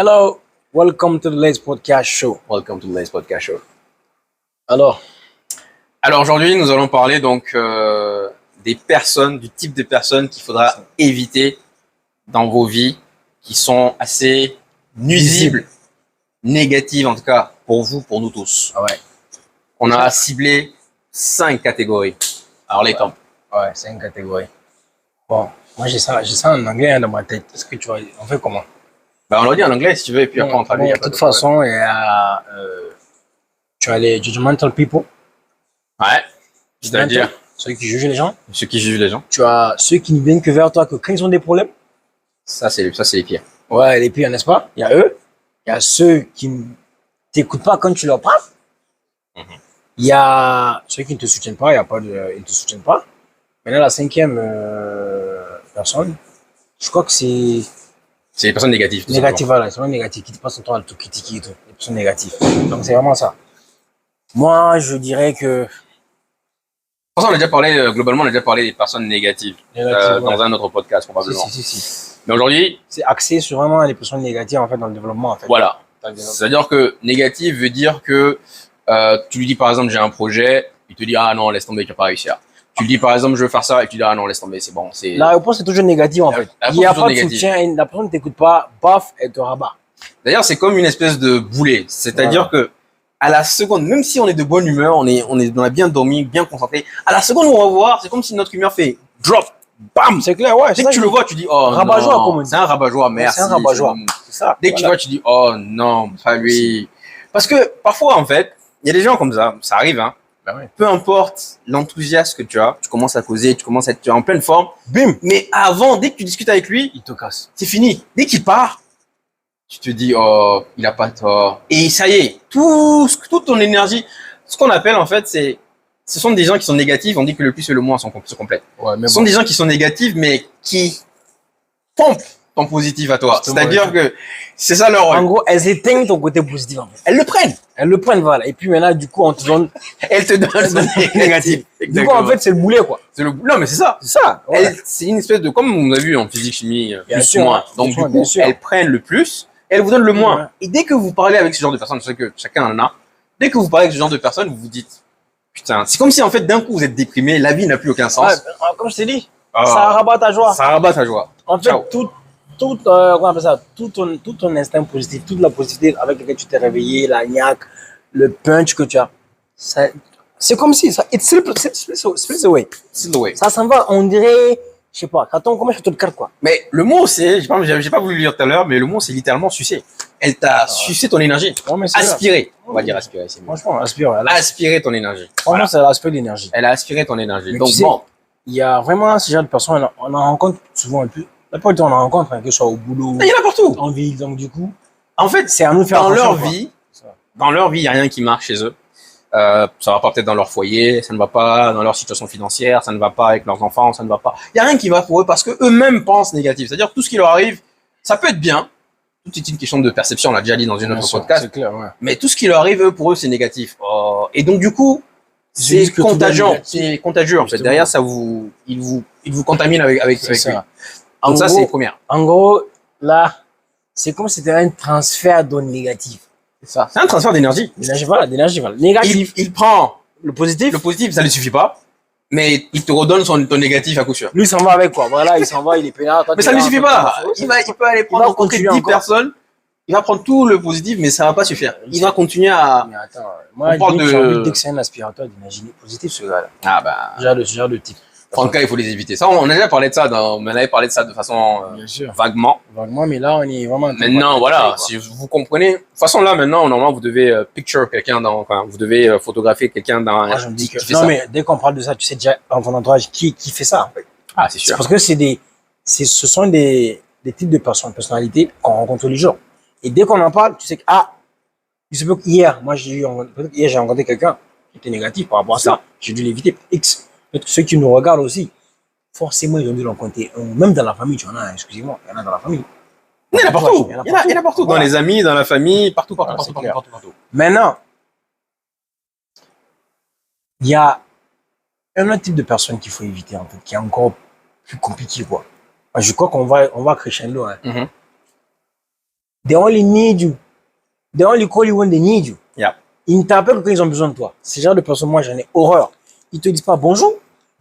Hello, welcome to the Lace Podcast Show. Welcome to the Lace Podcast Show. Alors, aujourd'hui, nous allons parler donc des personnes, du type de personnes qu'il faudra éviter dans vos vies, qui sont assez nuisibles, négatives en tout cas pour vous, pour nous tous. ah ouais, On a ciblé 5 catégories. Alors les temps. ouais, c'est une catégorie. Bon, moi j'ai ça en anglais dans ma tête. Est-ce que tu vois, on fait comment? On l'a dit en anglais si tu veux, et puis après on traduit. De toute façon, il y a, tu as les judgmental people. Ouais. C'est-à-dire ceux qui jugent les gens. ceux qui jugent les gens. Tu as ceux qui ne viennent que vers toi que quand ils ont des problèmes. Ça c'est les pires. Ouais, les pires, n'est-ce pas? Il y a eux. Il y a ceux qui ne t'écoutent pas quand tu leur parles. Il y a ceux qui ne te soutiennent pas. Il y a pas de, ils ne te soutiennent pas. Maintenant, la cinquième personne, je crois que c'est C'est les personnes négatives. tout négatif. simplement. Voilà, ils sont négatifs, qui te passent son temps à tout critiquer et tout. Les personnes négatives. Donc, c'est vraiment ça. Moi, je dirais que. Pour ça, on a déjà parlé, globalement, on a déjà parlé des personnes négatives, Négatives, dans ouais. un autre podcast probablement. Si. Mais aujourd'hui, C'est axé sur vraiment les personnes négatives, en fait, dans le développement, en fait. voilà. Dans le développement. C'est-à-dire que négatif veut dire que tu lui dis par exemple j'ai un projet, il te dit ah non laisse tomber tu vas pas réussir. Tu lui dis par exemple je veux faire ça et tu dis ah non laisse tomber c'est bon c'est. La réponse est toujours négative, en fait. La Il n'y a réponse est pas de toujours soutien, et la personne ne t'écoute pas, baf, elle te rabat. D'ailleurs c'est comme une espèce de boulet, c'est-à-dire que à la seconde, même si on est de bonne humeur, on a bien dormi, bien concentré, à la seconde où on va voir, c'est comme si notre humeur fait drop, bam. C'est clair, ouais. Dès que tu le vois tu dis oh Rabat-joie, non, comme on dit. c'est un rabat-joie, merci. C'est un rabat-joie. C'est ça. Dès que tu vois, tu dis, oh non, pas lui. Parce que parfois, en fait, il y a des gens comme ça arrive, hein. Ben ouais. Peu importe l'enthousiasme que tu as, tu commences à causer, tu commences à être en pleine forme. Bim, Mais avant, dès que tu discutes avec lui, il te casse. c'est fini. Dès qu'il part, tu te dis, oh, il a pas tort. Et ça y est, toute ton énergie, ce qu'on appelle en fait, ce sont des gens qui sont négatifs, on dit que le plus et le moins se complètent. Ouais, mais Ce sont des gens qui sont négatifs, mais qui pompent ton positif à toi. Justement, C'est-à-dire que c'est ça leur En rôle. gros, elles éteignent ton côté positif, en fait. Elles le prennent. Elles le prennent, voilà. Et puis maintenant, du coup, on te donne Elles te donnent le négatif. Du coup, en fait, c'est le boulet, quoi. Non, mais c'est ça. C'est ça. Ouais. C'est une espèce de, comme on a vu en physique chimie, Bien plus sûr, moins. Donc, bien du coup, sûr. elles prennent le plus et elles vous donnent le moins. Ouais. Et dès que vous parlez avec ce genre de personnes, je sais que chacun en a, dès que vous parlez avec ce genre de personnes, vous vous dites, putain, c'est comme si en fait d'un coup vous êtes déprimé, la vie n'a plus aucun sens. Ouais, comme je t'ai dit, Ah, ça rabat ta joie. ça rabat ta joie. En fait, Ciao. comment on appelle ça, tout ton instinct positif, toute la positivité avec laquelle tu t'es réveillé, la niaque, le punch que tu as, c'est comme si ça, it slips away. C'est the way. Ça s'en va, on dirait, je sais pas, quand on commence à te le carte, quoi. Mais le mot, c'est, j'ai pas voulu le dire tout à l'heure, mais le mot, c'est littéralement sucer. Elle t'a sucé ton énergie. Ouais, mais c'est Aspiré. On va dire aspirer, c'est mieux. franchement, aspire. Aspirer ton énergie. Franchement, Voilà. c'est l'aspect de l'énergie. Elle a aspiré ton énergie. Mais Donc tu sais, bon, il y a vraiment ce genre de personnes, on en rencontre souvent un peu. La plupart du temps, on en rencontre, hein, que ce soit au boulot, il y en a partout. en ville, donc du coup, En fait, c'est à nous de faire dans attention, leur quoi. vie, Ça. il y a rien qui marche chez eux. Ça va pas peut-être dans leur foyer, ça ne va pas dans leur situation financière, ça ne va pas avec leurs enfants, ça ne va pas. Il y a rien qui va pour eux parce que eux-mêmes pensent négatif. C'est-à-dire que tout ce qui leur arrive, ça peut être bien. Tout est une question de perception. On l'a déjà dit dans une Bien autre sûr, podcast. c'est clair, ouais. Mais tout ce qui leur arrive, eux, pour eux, c'est négatif. Oh. Et donc du coup, Ils c'est disent que tout est contagieux. négatif. C'est contagieux en fait. Justement. Derrière, il vous contamine avec C'est lui. ça. Donc ça, gros, c'est première. En gros, là, c'est comme si c'était un transfert d'ondes négatives. C'est ça. C'est un transfert d'énergie. D'énergie, voilà, d'énergie, voilà. Négatif. Il prend Le positif, le positif, ça ne suffit pas, mais il te redonne ton négatif à coup sûr. lui, il s'en va avec, quoi. Voilà, il s'en va, il est peinard. toi, Mais t'es ça ne là, suffit toi, pas. t'es- Il peut aller prendre va rencontrer continuer 10 encore. personnes. Il va prendre tout le positif, mais ça va pas suffire. Il va continuer à. Mais attends, moi, On parle limite, de- j'ai envie de dire que c'est un aspirateur d'énergie positive, ce gars-là. Ah bah. Ce genre de type. Franca, il faut les éviter. Ça, on a déjà parlé de ça. On avait parlé de ça de façon Bien sûr. vaguement. Vaguement, mais là, on est vraiment. Maintenant, voilà. Si vous comprenez. De toute façon, là, maintenant, normalement, vous devez picture quelqu'un vous devez photographier quelqu'un dans. Moi, je me dis que. qui fait Non, ça. mais dès qu'on parle de ça, tu sais déjà dans ton entourage qui fait ça, en fait. Ah, c'est C'est sûr. parce que ce sont des types de personnes, personnalités qu'on rencontre tous les jours. Et dès qu'on en parle, tu sais que, il se peut qu'hier, peut-être hier, j'ai rencontré quelqu'un qui était négatif par rapport à ça. J'ai dû l'éviter. X. Peut-être que ceux qui nous regardent aussi, forcément, ils ont dû rencontrer. Même dans la famille, tu en as, excusez-moi, il y en a dans la famille. Il y en a partout. Il y en a partout. Dans Voilà. les amis, dans la famille, partout. Voilà, c'est clair. Maintenant, il y a un autre type de personne qu'il faut éviter, en fait, qui est encore plus compliqué, quoi. Je crois qu'on va crescendo, hein. Mhm. They only need you. They only call you when they need you. Yeah. Ils ne t'appellent que quand ils ont besoin de toi. Ces genre de personnes, moi, j'en ai horreur. Ils te disent pas bonjour.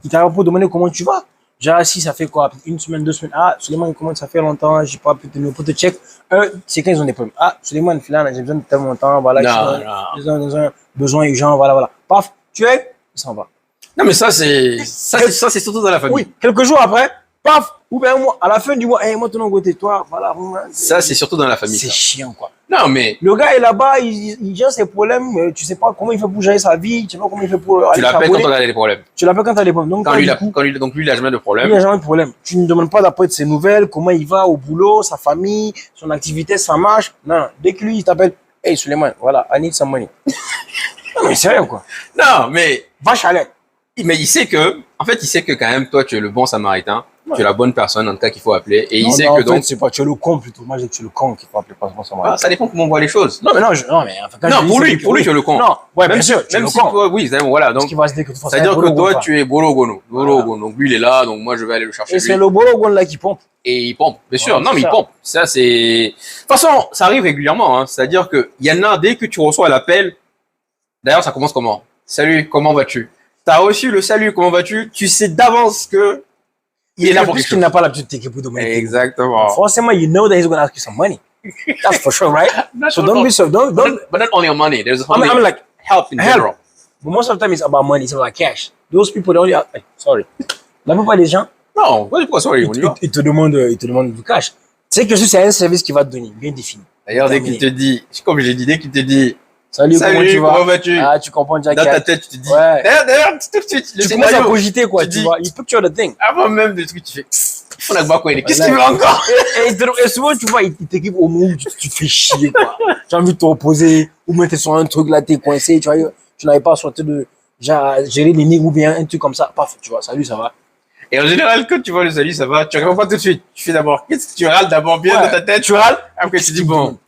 Ils t'appellent pour demander comment tu vas. Genre, si ça fait quoi? Une semaine, 2 semaines. Ah, Suleiman, comment ça fait longtemps? J'ai pas pu tenir pour te check. C'est quand ils ont des problèmes. Ah, Suleiman, filan, j'ai besoin de tellement longtemps. Voilà, j'ai un besoin urgent. Voilà, voilà. Paf, tu es, il s'en va. Non, mais ça, c'est surtout dans la famille. Oui, quelques jours après, paf, ou bien un mois, à la fin du mois, hey, moi, ton nom côté, toi, voilà. Ça, c'est surtout dans la famille. C'est chiant, quoi. Non, mais. Le gars est là-bas, il gère ses problèmes, tu sais pas comment il fait pour gérer sa vie, tu sais pas comment il fait pour. Tu l'appelles quand on a des problèmes. Tu l'appelles quand tu as des problèmes. Donc, donc lui, il a jamais de problème. Il n'a jamais de problème. Tu ne demandes pas d'après de ses nouvelles, comment il va au boulot, sa famille, son activité, ça marche. Non, dès que lui, il t'appelle, hey, Suleiman, voilà, I need some money. Non, mais sérieux, quoi. Non, mais. Vache à l'aide. Mais il sait que quand même, toi, tu es le bon samaritain. Ouais. Tu es la bonne personne, en tout cas, qu'il faut appeler. Et il sait que donc. C'est pas, tu es le con plutôt. Moi, je dis que tu es le con qu'il faut appeler pas samaritain. Ah, ça dépend comment on voit les choses. Non, mais non, pour lui, tu es le con. Non, ouais, bien sûr. Même si toi, oui, voilà. Donc, c'est-à-dire que toi, tu es Bologono. Donc, lui, il est là, donc moi, je vais aller le chercher. Et c'est le Bologono là qui pompe. Et il pompe, bien sûr. Non, mais il pompe. Ça, c'est. De toute façon, ça arrive régulièrement, hein. C'est-à-dire que il y en a, dès que tu reçois l'appel, d'ailleurs, ça commence comment? Salut, comment vas-tu? T'as reçu le salut, comment vas-tu? Tu sais d'avance que il est là pour quelque chose. Puisqu'il n'a pas l'habitude de t'équiper pour demander. Exactement. Forcément, you know that he's going to ask you some money. That's for sure, right? So don't be so, don't. But not only on money. There's only I'm like, help in general. But most of the time, it's about money, it's about cash. Those people, they only, sorry. La plupart des gens, non, pourquoi sorry? Ils te demandent du cash. Tu sais que c'est un service qui va te donner, bien défini. D'ailleurs, dès qu'il te dit, comme j'ai dit, dès qu'il te dit, Salut, comment vas-tu? Ah, tu comprends déjà. Dans ta tête, tu te dis. Ouais. D'ailleurs, tout de suite, tu commences à cogiter, quoi. Tu vois, you picture the thing. Avant même de truc, tu fais. Qu'est-ce qu'il veut encore? Et souvent, tu vois, il t'équipe au moment où tu te fais chier, quoi. Tu as envie de te reposer, ou même t'es sur un truc là, t'es coincé, tu vois, tu n'arrives pas à sortir de, genre, gérer l'énigme ou bien un truc comme ça. Paf, tu vois, salut, ça va. Et en général, quand tu vois le salut, ça va, tu réponds pas tout de suite. Tu fais d'abord, qu'est-ce que tu râles d'abord bien dans ta tête? Tu râles? Après, tu dis, bon,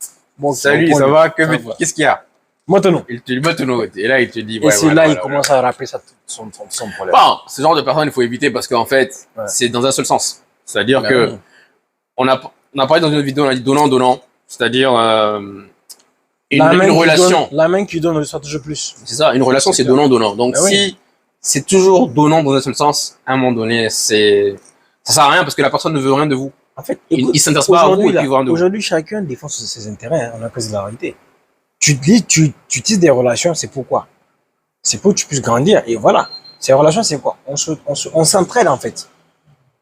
salut, ça va, qu'est-ce qu'il y a? Maintenant. Il te dit maintenant. Et là, il te dit, et c'est là, il commence à rappeler son problème. Bon, ce genre de personnes, il faut éviter parce qu'en fait, c'est dans un seul sens. C'est-à-dire que, on a parlé dans une vidéo, on a dit donnant. C'est-à-dire, une relation. La main qui donne reçoit toujours plus. C'est ça, une relation, c'est donnant. Donc, si c'est toujours donnant dans un seul sens, à un moment donné, ça sert à rien parce que la personne ne veut rien de vous. En fait, il s'intéresse pas à vous et puis rien de vous. Aujourd'hui, chacun défend ses intérêts, hein, on a cause de la réalité. Tu utilises des relations, c'est pourquoi? C'est pour que tu puisses grandir. Et voilà. Ces relations, c'est quoi? On s'entraide, en fait.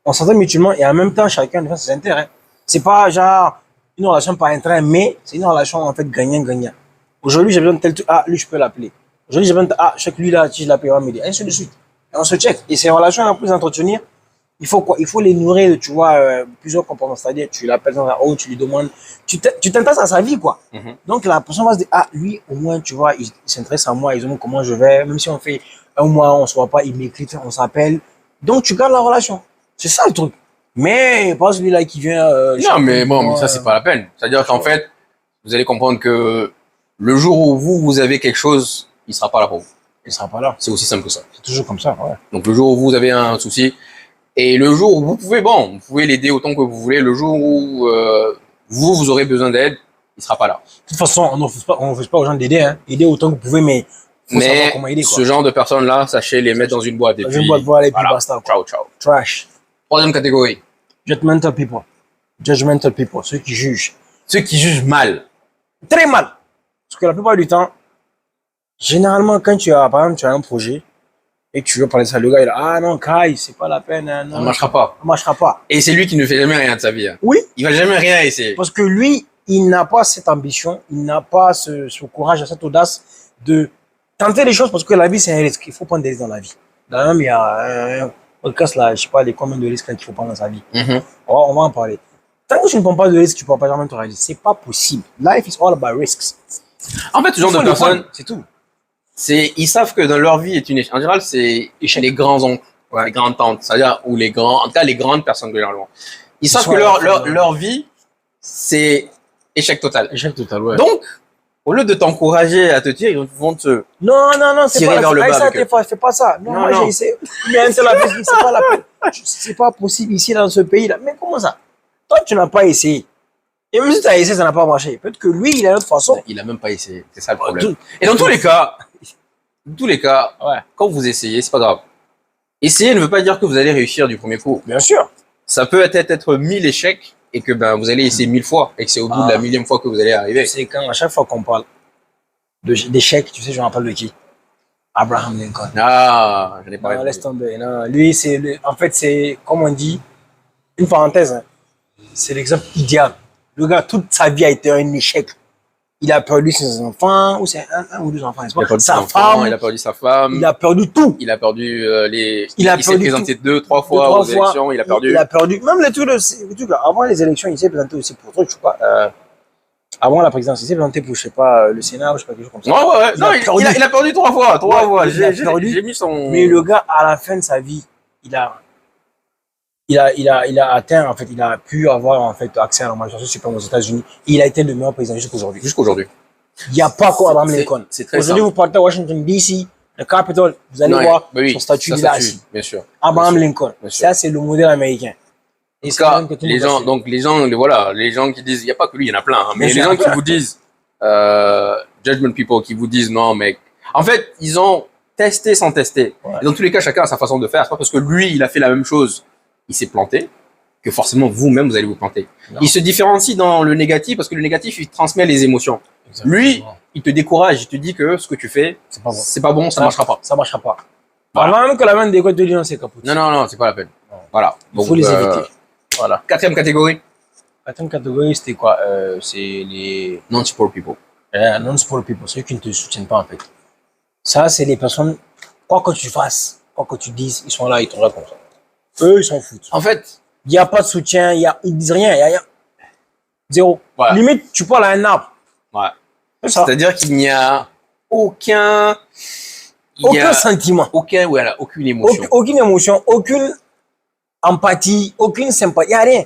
On s'entraide mutuellement et en même temps, chacun défend ses intérêts. C'est pas genre une relation par intérêt, mais c'est une relation, en fait, gagnant-gagnant. Aujourd'hui, j'ai besoin de tel truc. Ah, lui, je peux l'appeler. Aujourd'hui, j'ai besoin de, ah, chaque lui, là, si je l'appelle, il va m'aider. Ainsi de suite. Et on se check. Et ces relations-là, pour les entretenir, il faut quoi? Il faut les nourrir, tu vois, plusieurs comportements. C'est-à-dire, tu l'appelles dans la haut, tu lui demandes, tu t'intéresses à sa vie, quoi. Donc, la personne va se dire, ah, lui, au moins, tu vois, il s'intéresse à moi, il demande comment je vais. Même si on fait un mois, on se voit pas, il m'écrit, on s'appelle. Donc, tu gardes la relation. C'est ça, le truc. Mais, pas celui-là qui vient, non, mais bon, mais ça, c'est pas la peine. C'est-à-dire qu'en fait, vous allez comprendre que le jour où vous avez quelque chose, il sera pas là pour vous. Il sera pas là. C'est aussi simple que ça. C'est toujours comme ça, ouais. Donc, le jour où vous avez un souci, et le jour où vous pouvez l'aider autant que vous voulez. Le jour où vous aurez besoin d'aide, il sera pas là. De toute façon, on n'offre pas aux gens d'aider, hein. Aider autant que vous pouvez, mais faut savoir comment aider, quoi. Ce genre de personnes-là, sachez les mettre dans une boîte. Dans une boîte, voilà, et puis basta, quoi. Ciao. Trash. Troisième catégorie. Judgmental people. Judgmental people. Ceux qui jugent. Ceux qui jugent mal. Très mal. Parce que la plupart du temps, généralement, quand par exemple, tu as un projet, et que tu veux parler de ça, le gars, il est ah non, Kai, c'est pas la peine. Non, ça marchera pas. Ça marchera pas. Et c'est lui qui ne fait jamais rien de sa vie. Hein. Oui. Il va jamais rien essayer. Parce que lui, il n'a pas cette ambition, il n'a pas ce courage, cette audace de tenter les choses parce que la vie, c'est un risque. Il faut prendre des risques dans la vie. D'ailleurs, il y a un podcast là, je sais pas, les combien de risques qu'il faut prendre dans sa vie. On va en parler. Tant que tu ne prends pas de risques, tu ne pourras pas jamais te réaliser. C'est pas possible. Life is all about risks. En fait, ce genre de personnes, c'est tout. Ils savent que dans leur vie est une échec. En général, c'est les grands oncles, les grandes tantes, c'est-à-dire, ou en tout cas, les grandes personnes généralement. Ils savent que leur vie, c'est échec total. Échec total, ouais. Donc, au lieu de t'encourager à te tirer, ils vont te non, c'est tirer vers le bas. Fais pas ça. Non, moi, j'ai essayé. Mais c'est pas la peine. C'est pas possible ici, dans ce pays-là. Mais comment ça? Toi, tu n'as pas essayé. Et même si tu as essayé, ça n'a pas marché. Peut-être que lui, il a une autre façon. Il a même pas essayé. C'est ça le problème. Et dans tous les cas, Ouais. quand vous essayez, c'est pas grave. Essayer ne veut pas dire que vous allez réussir du premier coup. Bien sûr. Ça peut être 1000 échecs et que ben vous allez essayer 1000 fois et que c'est au bout de la 1000e fois que vous allez arriver. C'est quand, à chaque fois qu'on parle d'échecs, tu sais, je me rappelle de qui? Abraham Lincoln. Ah, je n'ai pas Non, laisse répondu. tomber. Non, lui, en fait, c'est, comme on dit, une parenthèse, hein, c'est l'exemple idéal. Le gars, toute sa vie a été un échec. Il a perdu ses enfants, ou c'est un ou deux enfants, n'est-ce Il a pas? perdu Sa son enfant, femme, il a perdu sa femme, il a perdu tout. il a perdu Il a s'est perdu présenté tout. 2-3 fois Deux, trois aux élections, il a perdu. Il a perdu. Même les trucs là, avant les élections, il s'est présenté aussi pour truc, je sais pas. Avant la présidence, il s'est présenté pour, je sais pas, le Sénat ou je sais pas, quelque chose comme ça. Ouais. Il Non, a perdu. il a perdu 3 fois. 3 Ouais, fois. il a perdu. J'ai mis son. Mais le gars, à la fin de sa vie, il a atteint, en fait, il a pu avoir, en fait, accès à la majorité suprême aux États-Unis. Il a été le meilleur président jusqu'aujourd'hui. Jusqu'aujourd'hui. Il n'y a pas quoi Abraham Lincoln. C'est très Aujourd'hui, simple. vous partez à Washington, D.C., le Capitol, vous allez Non, voir bah oui, son statut, sa il est là statue, assis. bien sûr. Abraham Bien sûr, Lincoln. bien sûr. Ça, c'est le modèle américain. En Et tout c'est cas, même que tout le monde les gens qui disent, il n'y a pas que lui, il y en a plein, hein, mais Bien les sûr. gens qui vous disent, judgment people, qui vous disent non, mec. En fait, ils ont testé sans tester. Ouais. Et dans tous les cas, chacun a sa façon de faire. C'est pas parce que lui, il a fait la même chose, il s'est planté, que forcément vous-même, vous allez vous planter. Non. Il se différencie dans le négatif parce que le négatif, il transmet les émotions. Exactement. Lui, il te décourage, il te dit que ce que tu fais, c'est pas bon. c'est pas bon, ça marchera pas. Ça marchera pas. Voilà. Avant même que la main des côtes de Lyon, c'est capot. Non, c'est pas la peine. Non. Voilà. Il faut les éviter. Voilà. 4e catégorie, Quatrième catégorie, c'était quoi? C'est les non-support people. non-sport people, ceux qui ne te soutiennent pas, en fait. Ça, c'est les personnes, quoi que tu fasses, quoi que tu dises, ils sont là, ils te regardent comme ça. Eux, ils s'en foutent. En fait, Il n'y a pas de soutien, ils disent rien, il y a rien. Zéro. Voilà. Limite, tu parles à un arbre. ouais. C'est ça. C'est-à-dire qu'il n'y a aucun, Aucun sentiment. aucune émotion. Aucune émotion, aucune empathie, aucune sympathie, il n'y a rien.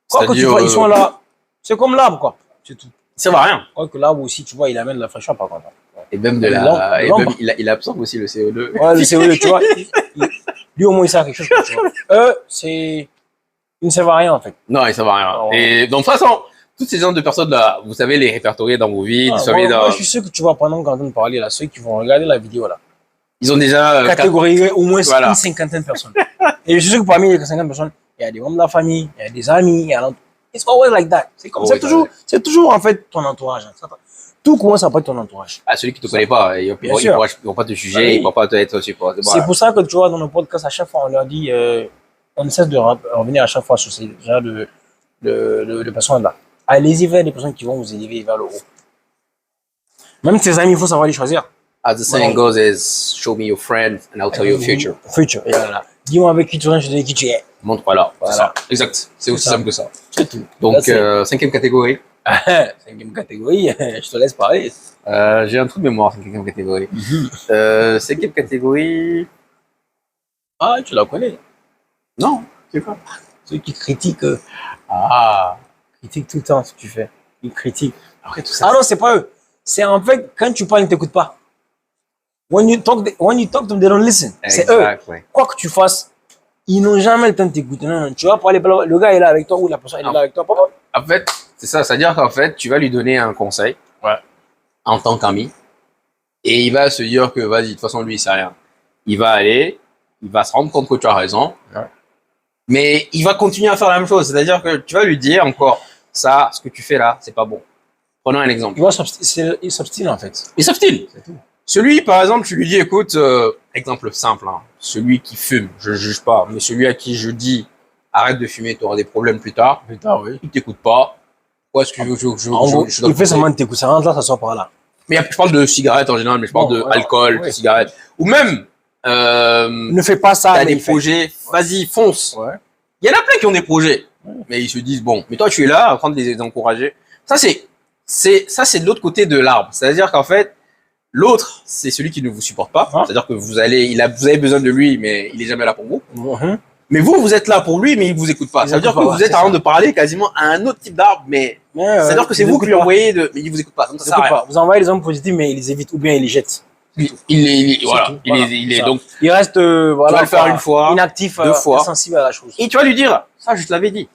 Quoi que tu C'est-à-dire, vois, ils sont là. C'est comme l'arbre, quoi. C'est tout. Ça va rien. Quoi que l'arbre aussi, tu vois, il amène de la fraîcheur, par contre. Et même de Et la, et l'ombre. même, il absorbe aussi le CO2. Ouais, le CO2, tu vois. Lui, au moins, il sert à quelque chose. Tu vois. Eux, ils ne servent à rien, en fait. Non, ça va rien. Oh. Et donc, de toute façon, toutes ces genres de personnes-là, vous savez les répertorier dans vos vies, Ah, vous savez moi, je suis sûr que tu vas, pendant qu'on est en train de parler, là, ceux qui vont regarder la vidéo, là, ils ont déjà, catégorisé au moins Voilà. une cinquantaine de personnes. Et je suis sûr que parmi les 50 personnes, il y a des membres de la famille, il y a des amis, il y a It's always like that. C'est comme Always c'est toujours, en fait, ton entourage. Hein. Tout commence à pas ton entourage. ah, celui qui te connaît pas, ils Bien sûr. vont pas te juger, Oui. ils vont pas te être support. C'est pour ça que tu vois, dans nos podcasts, à chaque fois, on leur dit, on ne cesse de revenir à chaque fois sur ces genres de personnes-là. Allez-y vers des personnes qui vont vous élever vers le haut. Même tes amis, il faut savoir les choisir. As the saying goes is, show me your friend and I'll tell you your future. Future. Et voilà. Dis-moi avec qui tu viens, je te dis qui tu es. Montre-la. Voilà. C'est ça. Exact. C'est aussi ça. simple que ça. C'est tout. Donc, Là, c'est- 5e catégorie. Cinquième catégorie, je te laisse parler. J'ai un trou de mémoire, 5e catégorie. 5e catégorie. Ah, tu la connais. Non. C'est quoi? Ceux qui critiquent, Ah. critiquent tout le temps ce que tu fais. Ils critiquent. Après tout ça. Ah non, c'est pas eux. C'est en fait, quand tu parles, ils ne t'écoutent pas. When you talk to them, they don't listen. C'est eux. Exact, ouais. Quoi que tu fasses, ils n'ont jamais le temps de t'écouter. Non, non, tu vas parler, le gars est là avec toi ou la personne elle est là avec toi. Papa. En fait, c'est ça. C'est-à-dire qu'en fait, tu vas lui donner un conseil. Ouais. En tant qu'ami. Et il va se dire que, vas-y, de toute façon, lui, il sait rien. Il va aller, il va se rendre compte que tu as raison. Ouais. Mais il va continuer à faire la même chose. C'est-à-dire que tu vas lui dire encore, ça, ce que tu fais là, c'est pas bon. Prenons un exemple. Il s'obstine en fait. Il s'obstine. C'est tout. Celui, par exemple, tu lui dis, écoute, exemple simple, hein, celui qui fume, je ne juge pas, mais celui à qui je dis, arrête de fumer, tu auras des problèmes plus tard, Putain, oui. il t'écoute pas. Pourquoi est-ce que En gros, je dois il fait te seulement de t'écouter. Ça rentre là, ça sort par là. Mais je parle de cigarettes en général, mais je parle Bon, de voilà. alcool, Ouais. de cigarettes. Ou même, Ne fais pas ça. t'as mais des il fait. projets, vas-y, fonce. Ouais. Il y en a plein qui ont des projets. Mais ils se disent, bon, mais toi, tu es là, en train de les encourager. Ça, c'est de l'autre côté de l'arbre. C'est-à-dire qu'en fait, l'autre, c'est celui qui ne vous supporte pas. Ah. C'est-à-dire que vous avez besoin de lui, mais il est jamais là pour vous. Mhm. Mais vous êtes là pour lui, mais il vous écoute pas. Il Ça veut dire écoute que pas, vous ouais, êtes c'est en train ça. de parler quasiment à un autre type d'arbre, mais c'est-à-dire que c'est vous qui lui envoyez mais il vous écoute pas. Donc, ça Ils sert à écoutent rien. pas. Vous envoyez les hommes positifs, mais ils les évitent ou bien ils les jettent. Voilà. tout. Voilà, Il est ça. donc, Il reste voilà, tu vas le faire une fois, inactif, 2 fois. insensible à la chose. et tu vas lui dire, ça, je te l'avais dit.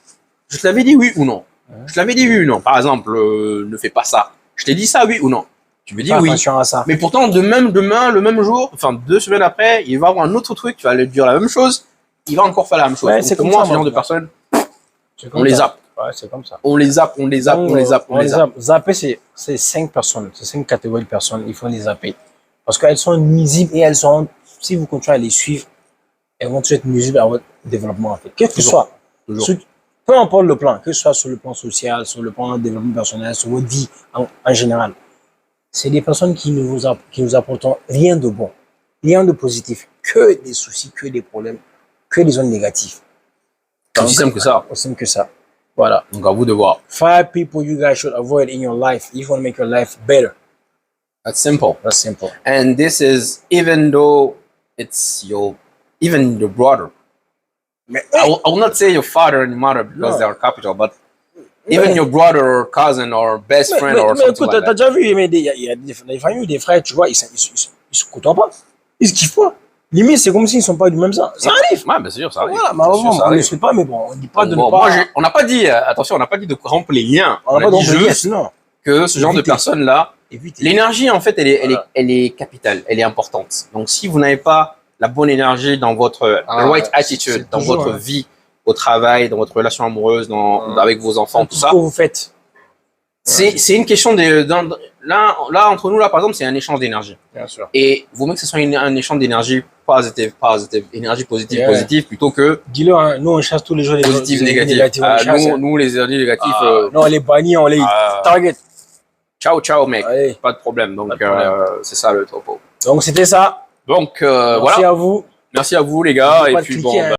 Je te l'avais dit, oui ou non. Je te l'avais dit oui ou non. Par exemple, ne fais pas ça. Je t'ai dit ça, oui ou non. Tu me dis Fais oui. attention à ça. Mais pourtant, demain, le même jour, enfin 2 semaines après, il va avoir un autre truc, tu vas lui dire la même chose, il va encore faire la même chose. Ouais, Donc, c'est pour comme moi, ça, ce genre moi. de personnes, C'est comme on les ça. zappe. Ouais, c'est comme ça. On les zappe, on les zappe, on les zappe, on les zappe. Zapper, c'est 5 personnes. C'est 5 catégories de personnes. Il faut les zapper. Parce qu'elles sont nuisibles et elles sont, si vous continuez à les suivre, elles vont toujours être nuisibles à votre développement, en fait. Quel que Toujours. soit. Toujours. Peu importe le plan, que ce soit sur le plan social, sur le plan de développement personnel, sur votre vie en général. C'est des personnes qui nous apportent rien de bon, rien de positif, que des soucis, que des problèmes, que des zones négatives. C'est aussi simple que ça. Aussi simple que ça. Voilà. Donc, à vous de voir. 5 people you guys should avoid in your life if you want to make your life better. That's simple. That's simple. And this is even though it's even your brother. I will not say your father and mother because No. they are capital, but even your brother or cousin or best friend or Mais something écoute, like t'as that. déjà vu, mais il y a des familles, des frères, tu vois, ils se côtoient pas. Ils se kiffent pas. Limite, c'est comme s'ils ne sont pas du même sang. Ça arrive. Ouais, bien sûr, ça arrive. Voilà, Bien sûr, malheureusement, ça on ne arrive. sait pas, mais bon, on ne dit pas de Bon, ne moi, pas. on n'a pas dit, attention, on n'a pas dit de rompre les liens. On n'a pas dit d'envoyer, juste non. que ce genre de Éviter. personnes-là, Éviter. l'énergie, en fait, Voilà. elle est capitale, elle est importante. Donc, si vous n'avez pas la bonne énergie dans votre right attitude, c'est dans toujours, votre hein. vie, au travail, dans votre relation amoureuse, avec vos enfants, tout ce ça, que vous faites. c'est une question de, là, entre nous, là, par exemple, c'est un échange d'énergie. Bien sûr. Et vaut mieux que ce soit un échange d'énergie positive, énergie positive, Yeah. positive, plutôt que Dis-le, hein, nous, on chasse tous les jours les positive, les négative. on chasse, hein. Nous, les énergies négatives, Non, on les bannit, on les target. ciao, ciao, mec. Allez. Pas de problème. Donc, Pas de problème. c'est ça le topo. Donc, c'était ça. Donc, Merci voilà. à vous. Merci à vous, les gars. N'oubliez Et pas de puis, cliquer, bon, hein.